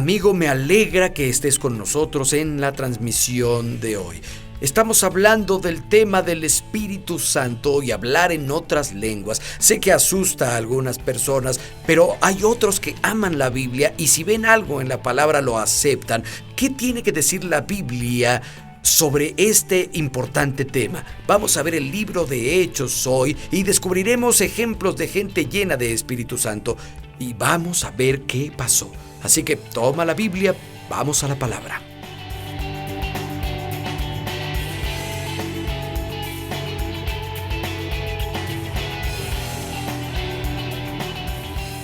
Amigo, me alegra que estés con nosotros en la transmisión de hoy. Estamos hablando del tema del Espíritu Santo y hablar en otras lenguas. Sé que asusta a algunas personas, pero hay otros que aman la Biblia y si ven algo en la palabra lo aceptan. ¿Qué tiene que decir la Biblia sobre este importante tema? Vamos a ver el libro de Hechos hoy y descubriremos ejemplos de gente llena de Espíritu Santo y vamos a ver qué pasó. Así que toma la Biblia, vamos a la palabra.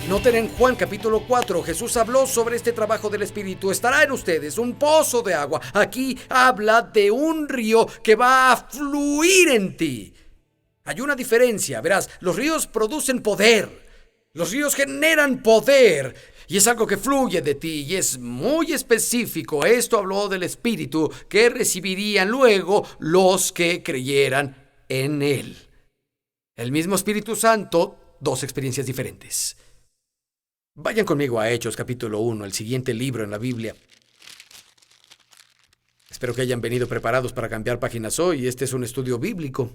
Noten en Juan capítulo 4, Jesús habló sobre este trabajo del Espíritu. Estará en ustedes un pozo de agua. Aquí habla de un río que va a fluir en ti. Hay una diferencia, verás, los ríos producen poder. Los ríos generan poder y es algo que fluye de ti y es muy específico. Esto habló del Espíritu que recibirían luego los que creyeran en Él. El mismo Espíritu Santo, dos experiencias diferentes. Vayan conmigo a Hechos capítulo 1, el siguiente libro en la Biblia. Espero que hayan venido preparados para cambiar páginas hoy. Este es un estudio bíblico.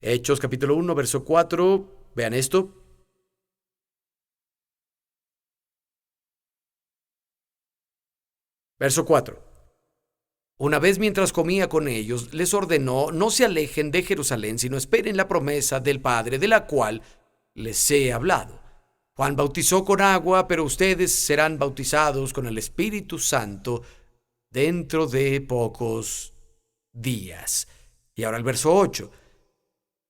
Hechos capítulo 1, verso 4. Vean esto. Verso 4. Una vez mientras comía con ellos, les ordenó, no se alejen de Jerusalén, sino esperen la promesa del Padre, de la cual les he hablado. Juan bautizó con agua, pero ustedes serán bautizados con el Espíritu Santo dentro de pocos días. Y ahora el verso 8.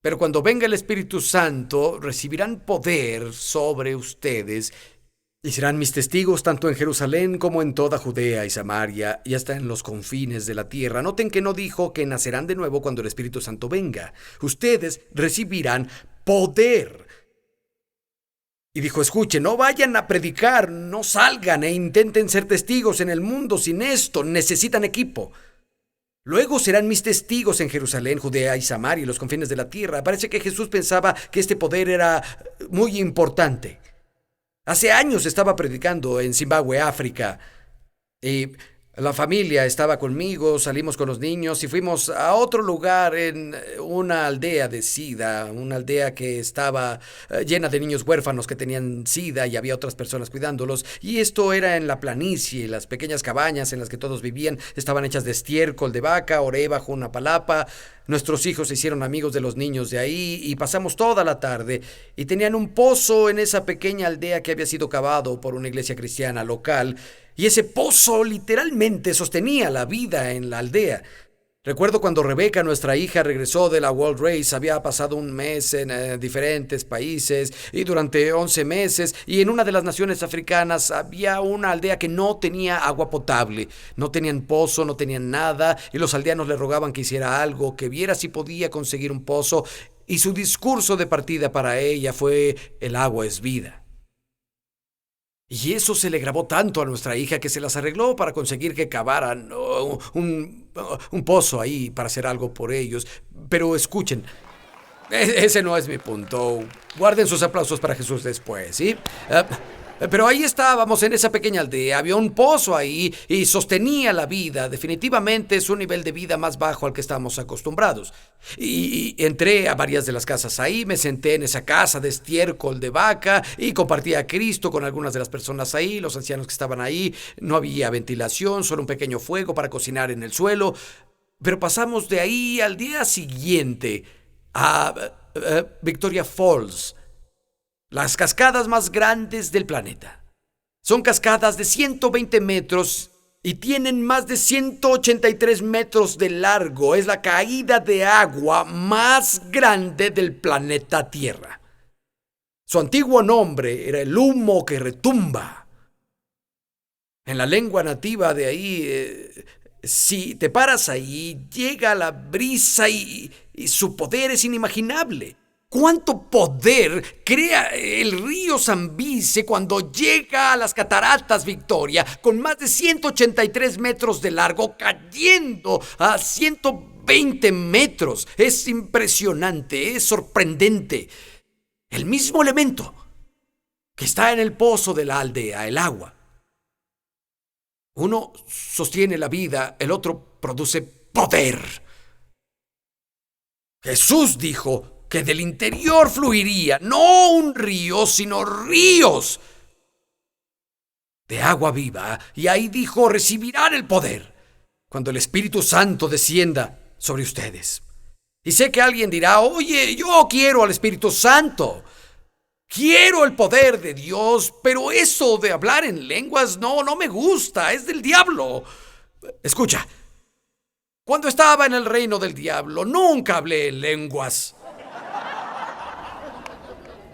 Pero cuando venga el Espíritu Santo, recibirán poder sobre ustedes y serán mis testigos tanto en Jerusalén como en toda Judea y Samaria y hasta en los confines de la tierra. Noten que no dijo que nacerán de nuevo cuando el Espíritu Santo venga. Ustedes recibirán poder. Y dijo, escuchen, no vayan a predicar, no salgan e intenten ser testigos en el mundo sin esto, necesitan equipo. Luego serán mis testigos en Jerusalén, Judea y Samaria y los confines de la tierra. Parece que Jesús pensaba que este poder era muy importante. Hace años estaba predicando en Zimbabue, África, y la familia estaba conmigo, salimos con los niños y fuimos a otro lugar en una aldea de SIDA, una aldea que estaba llena de niños huérfanos que tenían SIDA y había otras personas cuidándolos. Y esto era en la planicie, las pequeñas cabañas en las que todos vivían estaban hechas de estiércol de vaca, oré bajo una palapa. Nuestros hijos se hicieron amigos de los niños de ahí y pasamos toda la tarde y tenían un pozo en esa pequeña aldea que había sido cavado por una iglesia cristiana local. Y ese pozo literalmente sostenía la vida en la aldea. Recuerdo cuando Rebeca, nuestra hija, regresó de la World Race, había pasado un mes en diferentes países y durante 11 meses, y en una de las naciones africanas había una aldea que no tenía agua potable, no tenían pozo, no tenían nada, y los aldeanos le rogaban que hiciera algo, que viera si podía conseguir un pozo, y su discurso de partida para ella fue: el agua es vida. Y eso se le grabó tanto a nuestra hija que se las arregló para conseguir que cavaran un pozo ahí para hacer algo por ellos. Pero escuchen, ese no es mi punto. Guarden sus aplausos para Jesús después, ¿sí? Pero ahí estábamos en esa pequeña aldea, había un pozo ahí y sostenía la vida. Definitivamente es un nivel de vida más bajo al que estamos acostumbrados. Y entré a varias de las casas ahí, me senté en esa casa de estiércol de vaca y compartí a Cristo con algunas de las personas ahí, los ancianos que estaban ahí. No había ventilación, solo un pequeño fuego para cocinar en el suelo. Pero pasamos de ahí al día siguiente a Victoria Falls, las cascadas más grandes del planeta. Son cascadas de 120 metros y tienen más de 183 metros de largo. Es la caída de agua más grande del planeta Tierra. Su antiguo nombre era el humo que retumba. En la lengua nativa de ahí, si te paras ahí, llega la brisa y su poder es inimaginable. ¿Cuánto poder crea el río Zambeze cuando llega a las cataratas Victoria con más de 183 metros de largo, cayendo a 120 metros? Es impresionante, es sorprendente. El mismo elemento que está en el pozo de la aldea, el agua, Uno sostiene la vida, el otro produce poder. Jesús dijo que del interior fluiría no un río, sino ríos de agua viva. Y ahí dijo, recibirán el poder cuando el Espíritu Santo descienda sobre ustedes. Y sé que alguien dirá, oye, yo quiero al Espíritu Santo. Quiero el poder de Dios, pero eso de hablar en lenguas no me gusta, es del diablo. Escucha, cuando estaba en el reino del diablo, nunca hablé en lenguas.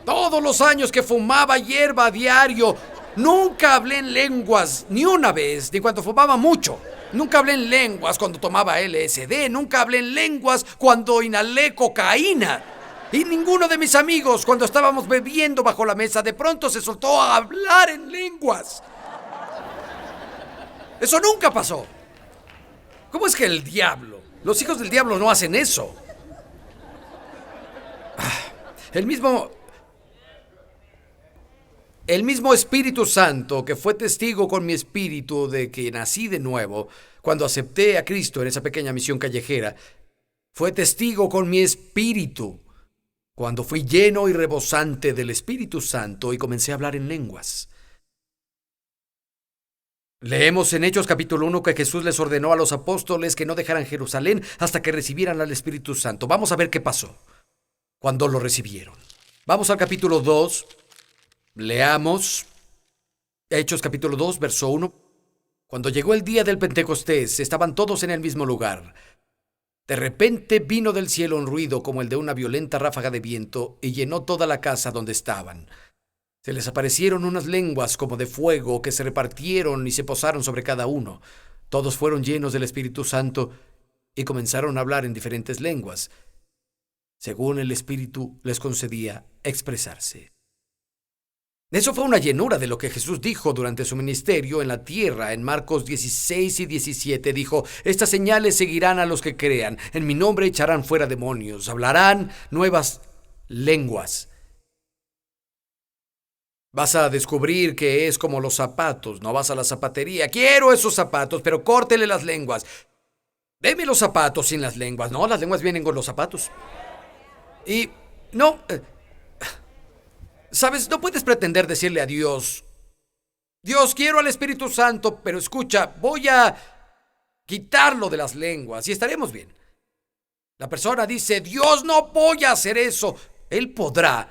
Todos los años que fumaba hierba a diario, nunca hablé en lenguas, ni una vez, ni cuando fumaba mucho. Nunca hablé en lenguas cuando tomaba LSD, nunca hablé en lenguas cuando inhalé cocaína. Y ninguno de mis amigos, cuando estábamos bebiendo bajo la mesa, de pronto se soltó a hablar en lenguas. Eso nunca pasó. ¿Cómo es que el diablo, los hijos del diablo no hacen eso? El mismo Espíritu Santo que fue testigo con mi espíritu de que nací de nuevo, cuando acepté a Cristo en esa pequeña misión callejera, fue testigo con mi espíritu cuando fui lleno y rebosante del Espíritu Santo y comencé a hablar en lenguas. Leemos en Hechos capítulo 1 que Jesús les ordenó a los apóstoles que no dejaran Jerusalén hasta que recibieran al Espíritu Santo. Vamos a ver qué pasó cuando lo recibieron. Vamos al capítulo 2. Leamos Hechos capítulo 2, verso 1. Cuando llegó el día del Pentecostés, estaban todos en el mismo lugar. De repente vino del cielo un ruido como el de una violenta ráfaga de viento y llenó toda la casa donde estaban. Se les aparecieron unas lenguas como de fuego que se repartieron y se posaron sobre cada uno. Todos fueron llenos del Espíritu Santo y comenzaron a hablar en diferentes lenguas, según el Espíritu les concedía expresarse. Eso fue una llenura de lo que Jesús dijo durante su ministerio en la tierra. En Marcos 16 y 17 dijo, estas señales seguirán a los que crean. En mi nombre echarán fuera demonios, hablarán nuevas lenguas. Vas a descubrir que es como los zapatos. No vas a la zapatería. Quiero esos zapatos, pero córtele las lenguas. Deme los zapatos sin las lenguas. No, las lenguas vienen con los zapatos. Y no... ¿Sabes? No puedes pretender decirle a Dios, Dios, quiero al Espíritu Santo, pero escucha, voy a quitarlo de las lenguas y estaremos bien. La persona dice, Dios, no voy a hacer eso. Él podrá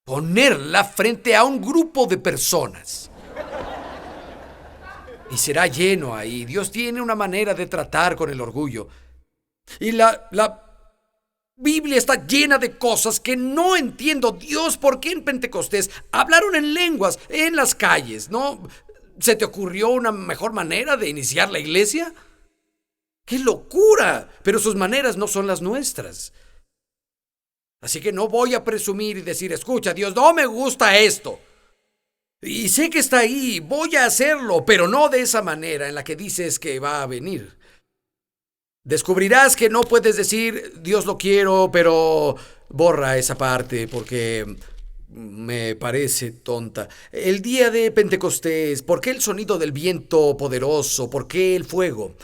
ponerla frente a un grupo de personas y será lleno ahí. Dios tiene una manera de tratar con el orgullo. Y la Biblia está llena de cosas que no entiendo. Dios, ¿por qué en Pentecostés hablaron en lenguas en las calles? ¿No se te ocurrió una mejor manera de iniciar la iglesia? ¡Qué locura! Pero sus maneras no son las nuestras. Así que no voy a presumir y decir, escucha, Dios, no me gusta esto. Y sé que está ahí, voy a hacerlo, pero no de esa manera en la que dices que va a venir. Descubrirás que no puedes decir, Dios lo quiero, pero borra esa parte porque me parece tonta. El día de Pentecostés, ¿por qué el sonido del viento poderoso? ¿Por qué el fuego?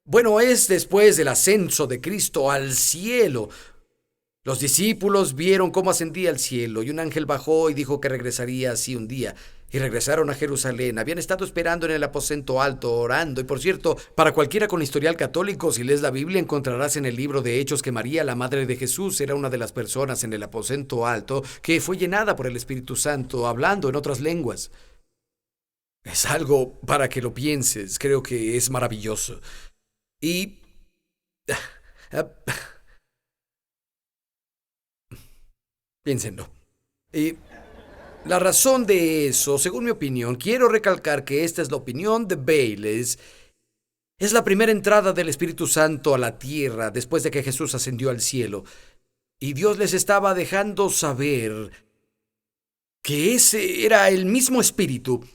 Bueno, es después del ascenso de Cristo al cielo. Los discípulos vieron cómo ascendía al cielo y un ángel bajó y dijo que regresaría así un día. Y regresaron a Jerusalén. Habían estado esperando en el aposento alto, orando. Y por cierto, para cualquiera con historial católico, si lees la Biblia, encontrarás en el libro de Hechos que María, la madre de Jesús, era una de las personas en el aposento alto que fue llenada por el Espíritu Santo, hablando en otras lenguas. Es algo para que lo pienses. Creo que es maravilloso. Y... piénsenlo. Y... la razón de eso, según mi opinión, quiero recalcar que esta es la opinión de Bayles, es la primera entrada del Espíritu Santo a la tierra después de que Jesús ascendió al cielo. Y Dios les estaba dejando saber que ese era el mismo Espíritu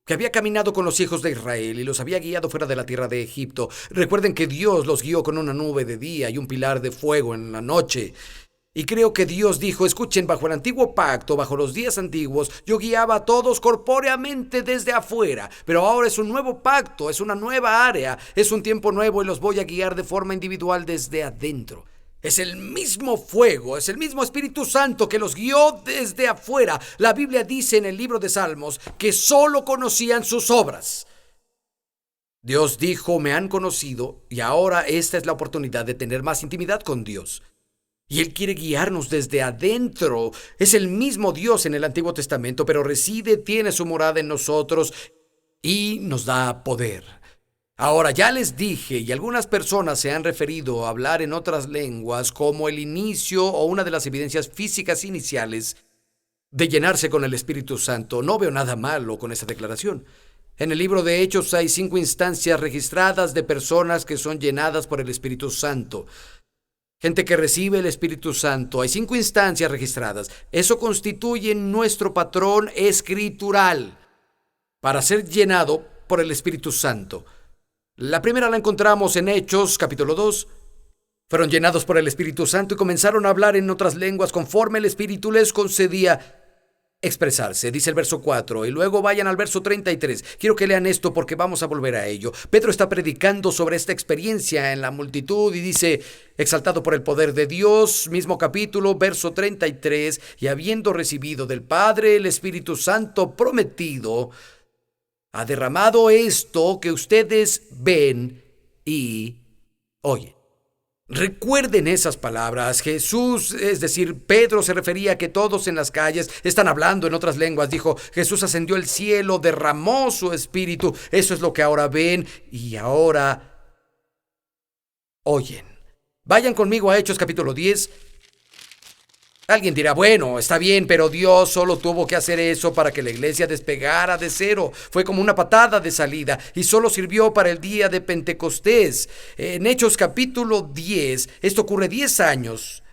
que había caminado con los hijos de Israel y los había guiado fuera de la tierra de Egipto. Recuerden que Dios los guió con una nube de día y un pilar de fuego en la noche. Y creo que Dios dijo, escuchen, bajo el antiguo pacto, bajo los días antiguos, yo guiaba a todos corpóreamente desde afuera, pero ahora es un nuevo pacto, es una nueva área, es un tiempo nuevo y los voy a guiar de forma individual desde adentro. Es el mismo fuego, es el mismo Espíritu Santo que los guió desde afuera. La Biblia dice en el libro de Salmos que solo conocían sus obras. Dios dijo, me han conocido y ahora esta es la oportunidad de tener más intimidad con Dios. Y Él quiere guiarnos desde adentro. Es el mismo Dios en el Antiguo Testamento, pero reside, tiene su morada en nosotros y nos da poder. Ahora, ya les dije, y algunas personas se han referido a hablar en otras lenguas como el inicio o una de las evidencias físicas iniciales de llenarse con el Espíritu Santo. No veo nada malo con esa declaración. En el libro de Hechos hay 5 instancias registradas de personas que son llenadas por el Espíritu Santo. Gente que recibe el Espíritu Santo. Hay 5 instancias registradas. Eso constituye nuestro patrón escritural para ser llenado por el Espíritu Santo. La primera la encontramos en Hechos, capítulo 2. Fueron llenados por el Espíritu Santo y comenzaron a hablar en otras lenguas conforme el Espíritu les concedía expresarse, dice el verso 4, y luego vayan al verso 33. Quiero que lean esto porque vamos a volver a ello. Pedro está predicando sobre esta experiencia en la multitud y dice, exaltado por el poder de Dios, mismo capítulo, verso 33, y habiendo recibido del Padre el Espíritu Santo prometido, ha derramado esto que ustedes ven y oyen. Recuerden esas palabras. Jesús, es decir, Pedro se refería a que todos en las calles están hablando en otras lenguas. Dijo, Jesús ascendió al cielo, derramó su espíritu. Eso es lo que ahora ven y ahora oyen. Vayan conmigo a Hechos capítulo 10. Alguien dirá, bueno, está bien, pero Dios solo tuvo que hacer eso para que la iglesia despegara de cero. Fue como una patada de salida y solo sirvió para el día de Pentecostés. En Hechos capítulo 10, esto ocurre 10 años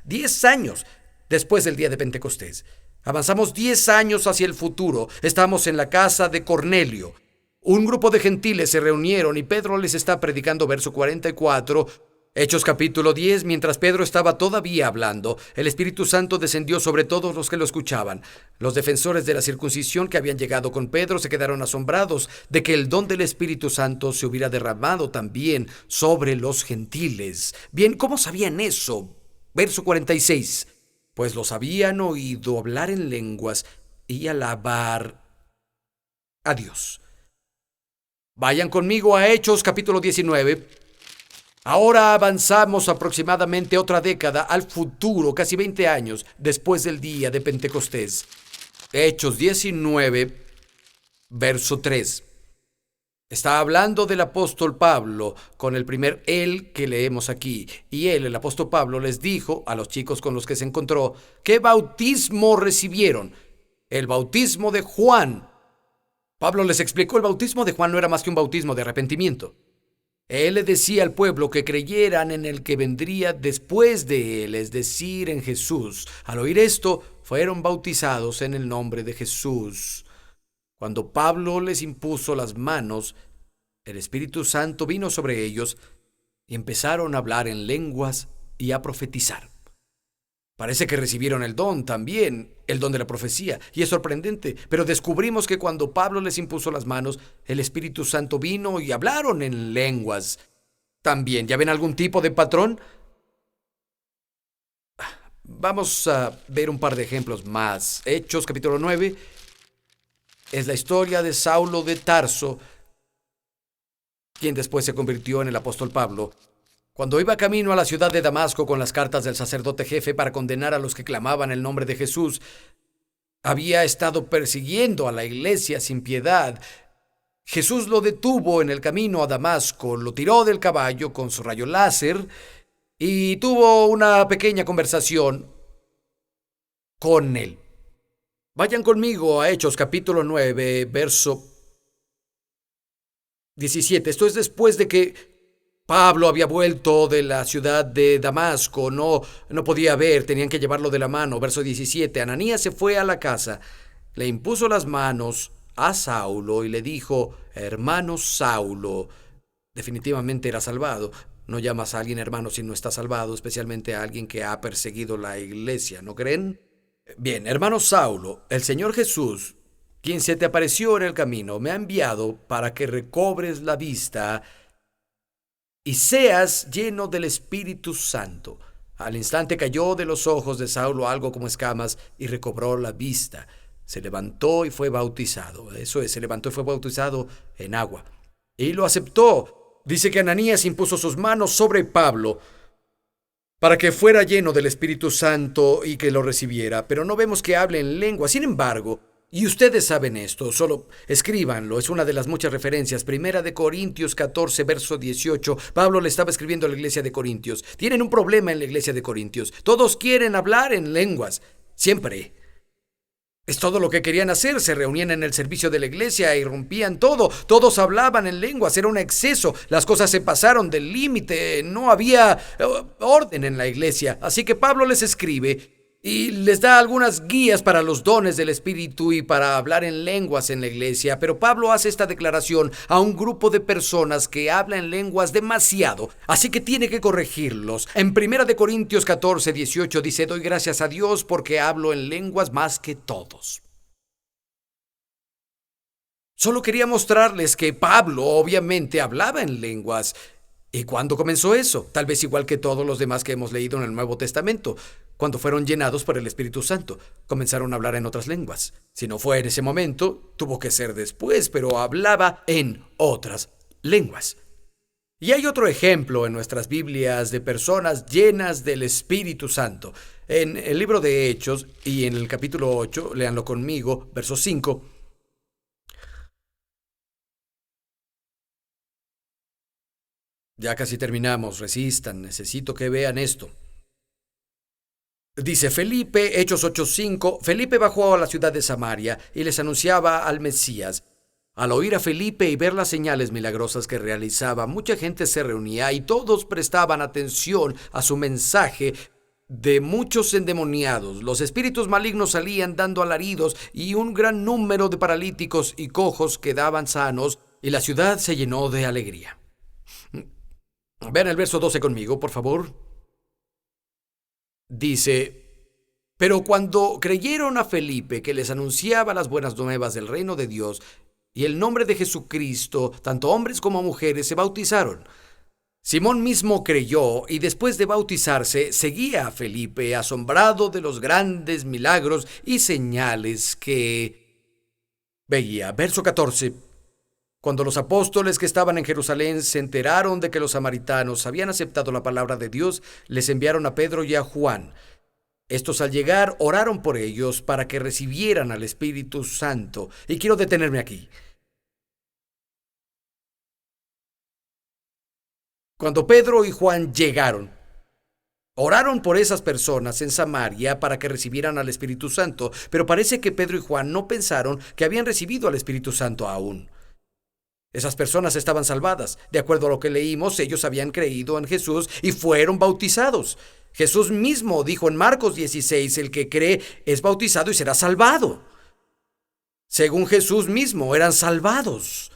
después del día de Pentecostés. Avanzamos 10 años hacia el futuro. Estamos en la casa de Cornelio. Un grupo de gentiles se reunieron y Pedro les está predicando verso 44. Hechos capítulo 10, mientras Pedro estaba todavía hablando, el Espíritu Santo descendió sobre todos los que lo escuchaban. Los defensores de la circuncisión que habían llegado con Pedro se quedaron asombrados de que el don del Espíritu Santo se hubiera derramado también sobre los gentiles. Bien, ¿cómo sabían eso? Verso 46. Pues los habían oído hablar en lenguas y alabar a Dios. Vayan conmigo a Hechos capítulo 19. Ahora avanzamos aproximadamente otra década al futuro, casi 20 años después del día de Pentecostés. Hechos 19, verso 3. Está hablando del apóstol Pablo con el primer él que leemos aquí. Y él, el apóstol Pablo, les dijo a los chicos con los que se encontró, ¿qué bautismo recibieron? El bautismo de Juan. Pablo les explicó, el bautismo de Juan no era más que un bautismo de arrepentimiento. Él le decía al pueblo que creyeran en el que vendría después de él, es decir, en Jesús. Al oír esto, fueron bautizados en el nombre de Jesús. Cuando Pablo les impuso las manos, el Espíritu Santo vino sobre ellos y empezaron a hablar en lenguas y a profetizar. Parece que recibieron el don también, el don de la profecía, y es sorprendente, pero descubrimos que cuando Pablo les impuso las manos, el Espíritu Santo vino y hablaron en lenguas también. ¿Ya ven algún tipo de patrón? Vamos a ver un par de ejemplos más. Hechos capítulo 9 es la historia de Saulo de Tarso, quien después se convirtió en el apóstol Pablo. Cuando iba camino a la ciudad de Damasco con las cartas del sacerdote jefe para condenar a los que clamaban el nombre de Jesús, había estado persiguiendo a la iglesia sin piedad. Jesús lo detuvo en el camino a Damasco, lo tiró del caballo con su rayo láser y tuvo una pequeña conversación con él. Vayan conmigo a Hechos capítulo 9, verso 17. Esto es después de que Pablo había vuelto de la ciudad de Damasco, no podía ver, tenían que llevarlo de la mano. Verso 17, Ananías se fue a la casa, le impuso las manos a Saulo y le dijo, hermano Saulo, definitivamente era salvado. No llamas a alguien hermano si no está salvado, especialmente a alguien que ha perseguido la iglesia, ¿no creen? Bien, hermano Saulo, el Señor Jesús, quien se te apareció en el camino, me ha enviado para que recobres la vista y seas lleno del Espíritu Santo. Al instante cayó de los ojos de Saulo algo como escamas y recobró la vista. Se levantó y fue bautizado. Eso es, se levantó y fue bautizado en agua. Y lo aceptó. Dice que Ananías impuso sus manos sobre Pablo para que fuera lleno del Espíritu Santo y que lo recibiera, pero no vemos que hable en lengua. Sin embargo, y ustedes saben esto, solo escríbanlo, es una de las muchas referencias. Primera de Corintios 14, verso 18. Pablo le estaba escribiendo a la iglesia de Corintios. Tienen un problema en la iglesia de Corintios. Todos quieren hablar en lenguas, siempre. Es todo lo que querían hacer. Se reunían en el servicio de la iglesia y rompían todo. Todos hablaban en lenguas. Era un exceso. Las cosas se pasaron del límite. No había orden en la iglesia. Así que Pablo les escribe y les da algunas guías para los dones del Espíritu y para hablar en lenguas en la iglesia. Pero Pablo hace esta declaración a un grupo de personas que hablan en lenguas demasiado. Así que tiene que corregirlos. En 1 Corintios 14, 18 dice: doy gracias a Dios porque hablo en lenguas más que todos. Solo quería mostrarles que Pablo obviamente hablaba en lenguas. ¿Y cuándo comenzó eso? Tal vez igual que todos los demás que hemos leído en el Nuevo Testamento. Cuando fueron llenados por el Espíritu Santo, comenzaron a hablar en otras lenguas. Si no fue en ese momento, tuvo que ser después, pero hablaba en otras lenguas. Y hay otro ejemplo en nuestras Biblias de personas llenas del Espíritu Santo. En el libro de Hechos y en el capítulo 8, léanlo conmigo, verso 5. Ya casi terminamos, resistan, necesito que vean esto. Dice Felipe, Hechos 8:5, Felipe bajó a la ciudad de Samaria y les anunciaba al Mesías. Al oír a Felipe y ver las señales milagrosas que realizaba, mucha gente se reunía y todos prestaban atención a su mensaje. De muchos endemoniados, los espíritus malignos salían dando alaridos y un gran número de paralíticos y cojos quedaban sanos y la ciudad se llenó de alegría. Vean el verso 12 conmigo, por favor. Dice: pero cuando creyeron a Felipe que les anunciaba las buenas nuevas del reino de Dios y el nombre de Jesucristo, tanto hombres como mujeres se bautizaron. Simón mismo creyó y después de bautizarse seguía a Felipe, asombrado de los grandes milagros y señales que veía. Verso 14. Cuando los apóstoles que estaban en Jerusalén se enteraron de que los samaritanos habían aceptado la palabra de Dios, les enviaron a Pedro y a Juan. Estos al llegar oraron por ellos para que recibieran al Espíritu Santo. Y quiero detenerme aquí. Cuando Pedro y Juan llegaron, oraron por esas personas en Samaria para que recibieran al Espíritu Santo, pero parece que Pedro y Juan no pensaron que habían recibido al Espíritu Santo aún. Esas personas estaban salvadas. De acuerdo a lo que leímos, ellos habían creído en Jesús y fueron bautizados. Jesús mismo dijo en Marcos 16, el que cree es bautizado y será salvado. Según Jesús mismo, eran salvados.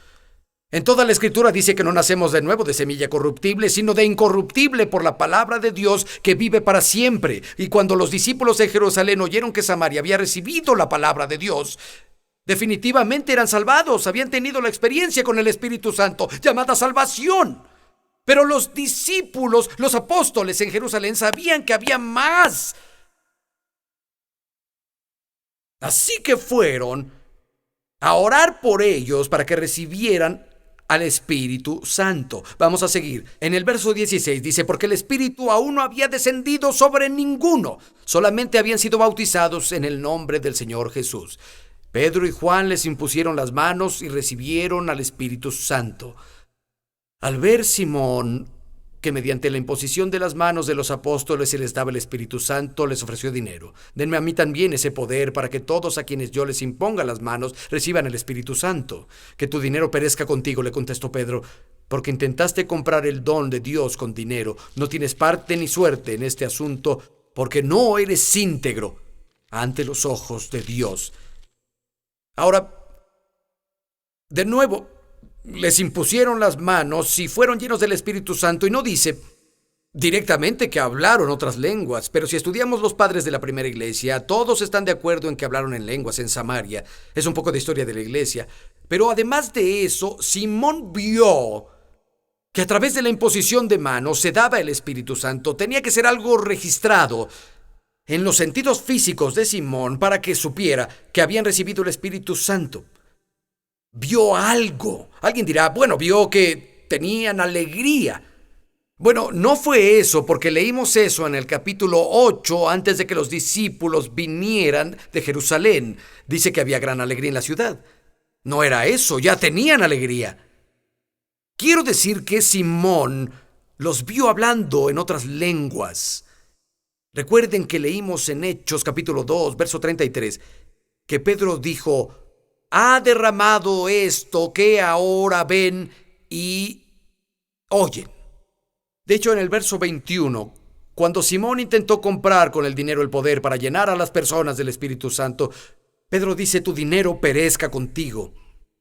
En toda la Escritura dice que no nacemos de nuevo de semilla corruptible, sino de incorruptible por la palabra de Dios que vive para siempre. Y cuando los discípulos de Jerusalén oyeron que Samaria había recibido la palabra de Dios, definitivamente eran salvados, habían tenido la experiencia con el Espíritu Santo, llamada salvación. Pero los discípulos, los apóstoles en Jerusalén sabían que había más. Así que fueron a orar por ellos para que recibieran al Espíritu Santo. Vamos a seguir. En el verso 16 dice: porque el Espíritu aún no había descendido sobre ninguno, solamente habían sido bautizados en el nombre del Señor Jesús. Pedro y Juan les impusieron las manos y recibieron al Espíritu Santo. Al ver Simón que mediante la imposición de las manos de los apóstoles se les daba el Espíritu Santo, les ofreció dinero. Denme a mí también ese poder para que todos a quienes yo les imponga las manos reciban el Espíritu Santo. Que tu dinero perezca contigo, le contestó Pedro, porque intentaste comprar el don de Dios con dinero. No tienes parte ni suerte en este asunto, porque no eres íntegro ante los ojos de Dios. Ahora, de nuevo, les impusieron las manos y fueron llenos del Espíritu Santo, y no dice directamente que hablaron otras lenguas, pero si estudiamos los padres de la primera iglesia, todos están de acuerdo en que hablaron en lenguas en Samaria. Es un poco de historia de la iglesia. Pero además de eso, Simón vio que a través de la imposición de manos se daba el Espíritu Santo. Tenía que ser algo registrado en los sentidos físicos de Simón para que supiera que habían recibido el Espíritu Santo. Vio algo. Alguien dirá, bueno, vio que tenían alegría. Bueno, no fue eso, porque leímos eso en el capítulo 8, antes de que los discípulos vinieran de Jerusalén. Dice que había gran alegría en la ciudad. No era eso, ya tenían alegría. Quiero decir que Simón los vio hablando en otras lenguas. Recuerden que leímos en Hechos capítulo 2, verso 33, que Pedro dijo, ha derramado esto que ahora ven y oyen. De hecho, en el verso 21, cuando Simón intentó comprar con el dinero el poder para llenar a las personas del Espíritu Santo, Pedro dice, tu dinero perezca contigo,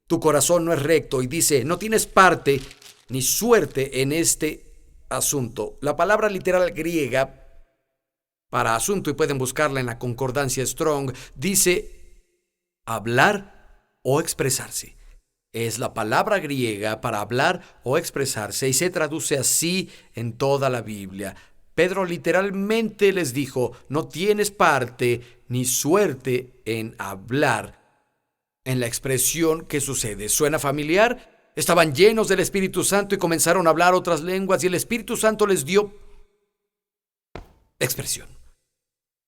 tu corazón no es recto, y dice, no tienes parte ni suerte en este asunto. La palabra literal griega para asunto, y pueden buscarla en la concordancia Strong, dice hablar o expresarse. Es la palabra griega para hablar o expresarse y se traduce así en toda la Biblia. Pedro literalmente les dijo, no tienes parte ni suerte en hablar. En la expresión, ¿qué sucede? ¿Suena familiar? Estaban llenos del Espíritu Santo y comenzaron a hablar otras lenguas y el Espíritu Santo les dio expresión.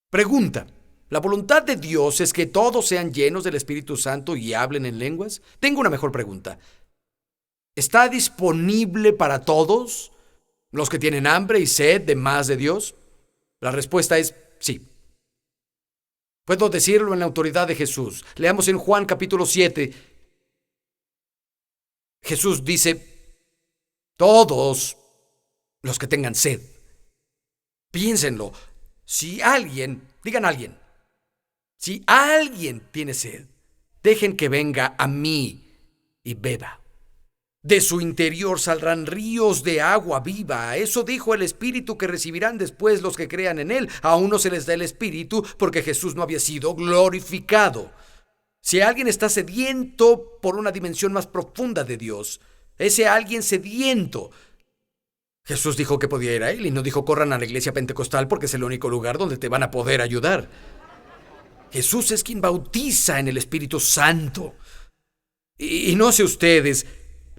Pregunta. ¿La voluntad de Dios es que todos sean llenos del Espíritu Santo y hablen en lenguas? Tengo una mejor pregunta. ¿Está disponible para todos los que tienen hambre y sed de más de Dios? La respuesta es sí. Puedo decirlo en la autoridad de Jesús. Leamos en Juan capítulo 7. Jesús dice, todos los que tengan sed. Piénsenlo. Si alguien, digan alguien, si alguien tiene sed, dejen que venga a mí y beba. De su interior saldrán ríos de agua viva. Eso dijo el Espíritu que recibirán después los que crean en Él. A uno se les da el Espíritu porque Jesús no había sido glorificado. Si alguien está sediento por una dimensión más profunda de Dios, ese alguien sediento, Jesús dijo que podía ir a Él y no dijo corran a la iglesia pentecostal porque es el único lugar donde te van a poder ayudar. Jesús es quien bautiza en el Espíritu Santo. Y no sé ustedes,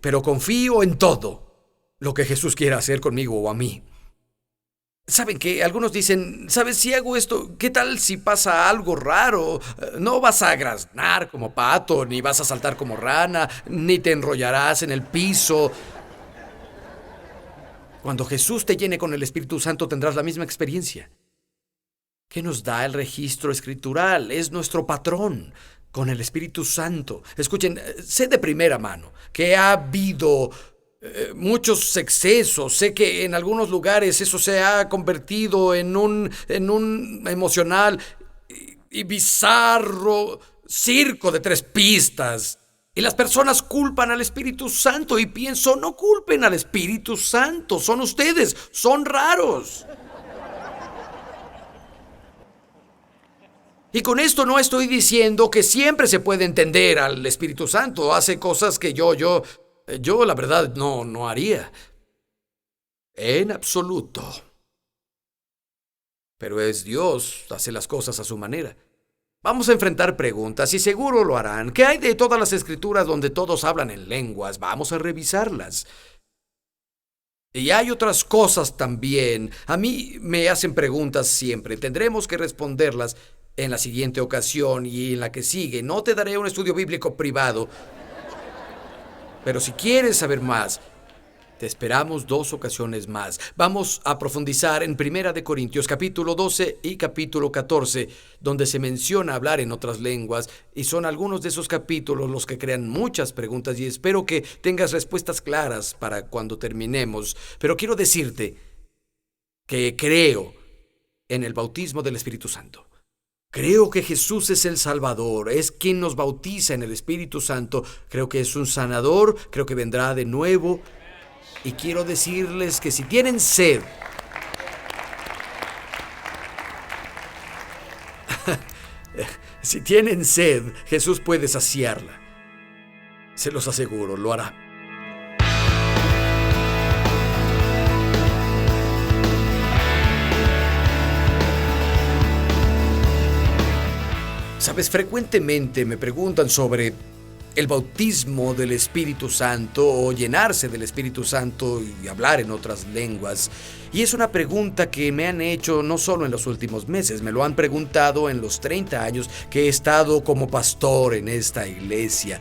pero confío en todo lo que Jesús quiera hacer conmigo o a mí. ¿Saben qué? Algunos dicen, ¿sabes? Si hago esto, ¿qué tal si pasa algo raro? No vas a graznar como pato, ni vas a saltar como rana, ni te enrollarás en el piso. Cuando Jesús te llene con el Espíritu Santo tendrás la misma experiencia. ¿Qué nos da el registro escritural? Es nuestro patrón con el Espíritu Santo. Escuchen, sé de primera mano que ha habido muchos excesos. Sé que en algunos lugares eso se ha convertido en un emocional y bizarro circo de 3 pistas. Y las personas culpan al Espíritu Santo y pienso, no culpen al Espíritu Santo, son ustedes, son raros. Y con esto no estoy diciendo que siempre se puede entender al Espíritu Santo. Hace cosas que yo la verdad no haría. En absoluto. Pero es Dios, hace las cosas a su manera. Vamos a enfrentar preguntas y seguro lo harán. ¿Qué hay de todas las escrituras donde todos hablan en lenguas? Vamos a revisarlas. Y hay otras cosas también. A mí me hacen preguntas siempre. Tendremos que responderlas en la siguiente ocasión y en la que sigue. No te daré un estudio bíblico privado. Pero si quieres saber más, te esperamos 2 ocasiones más. Vamos a profundizar en 1 Corintios capítulo 12 y capítulo 14, donde se menciona hablar en otras lenguas, y son algunos de esos capítulos los que crean muchas preguntas y espero que tengas respuestas claras para cuando terminemos. Pero quiero decirte que creo en el bautismo del Espíritu Santo. Creo que Jesús es el Salvador, es quien nos bautiza en el Espíritu Santo. Creo que es un sanador, creo que vendrá de nuevo. Y quiero decirles que si tienen sed, si tienen sed, Jesús puede saciarla. Se los aseguro, lo hará. Sabes, frecuentemente me preguntan sobre el bautismo del Espíritu Santo o llenarse del Espíritu Santo y hablar en otras lenguas. Y es una pregunta que me han hecho no solo en los últimos meses, me lo han preguntado en los 30 años que he estado como pastor en esta iglesia.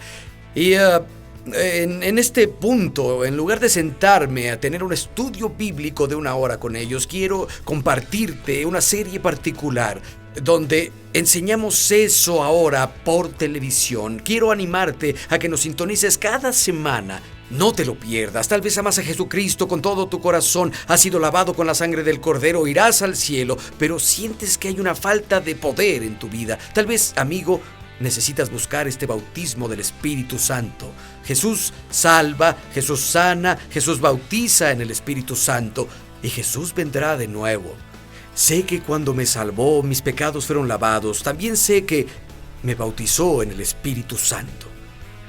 Y en este punto, en lugar de sentarme a tener un estudio bíblico de 1 hora con ellos, quiero compartirte una serie particular donde enseñamos eso ahora por televisión. Quiero animarte a que nos sintonices cada semana. No te lo pierdas. Tal vez amas a Jesucristo con todo tu corazón, has sido lavado con la sangre del Cordero, irás al cielo, pero sientes que hay una falta de poder en tu vida. Tal vez, amigo, necesitas buscar este bautismo del Espíritu Santo. Jesús salva, Jesús sana, Jesús bautiza en el Espíritu Santo y Jesús vendrá de nuevo. Sé que cuando me salvó, mis pecados fueron lavados. También sé que me bautizó en el Espíritu Santo.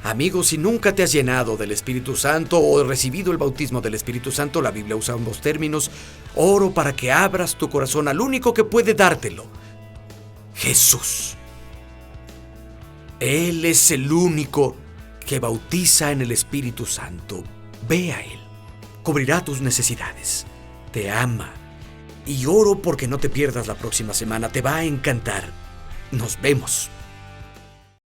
Amigo, si nunca te has llenado del Espíritu Santo o recibido el bautismo del Espíritu Santo, la Biblia usa ambos términos, oro para que abras tu corazón al único que puede dártelo, Jesús. Él es el único que bautiza en el Espíritu Santo. Ve a Él. Cubrirá tus necesidades. Te ama. Y oro porque no te pierdas la próxima semana. Te va a encantar. Nos vemos.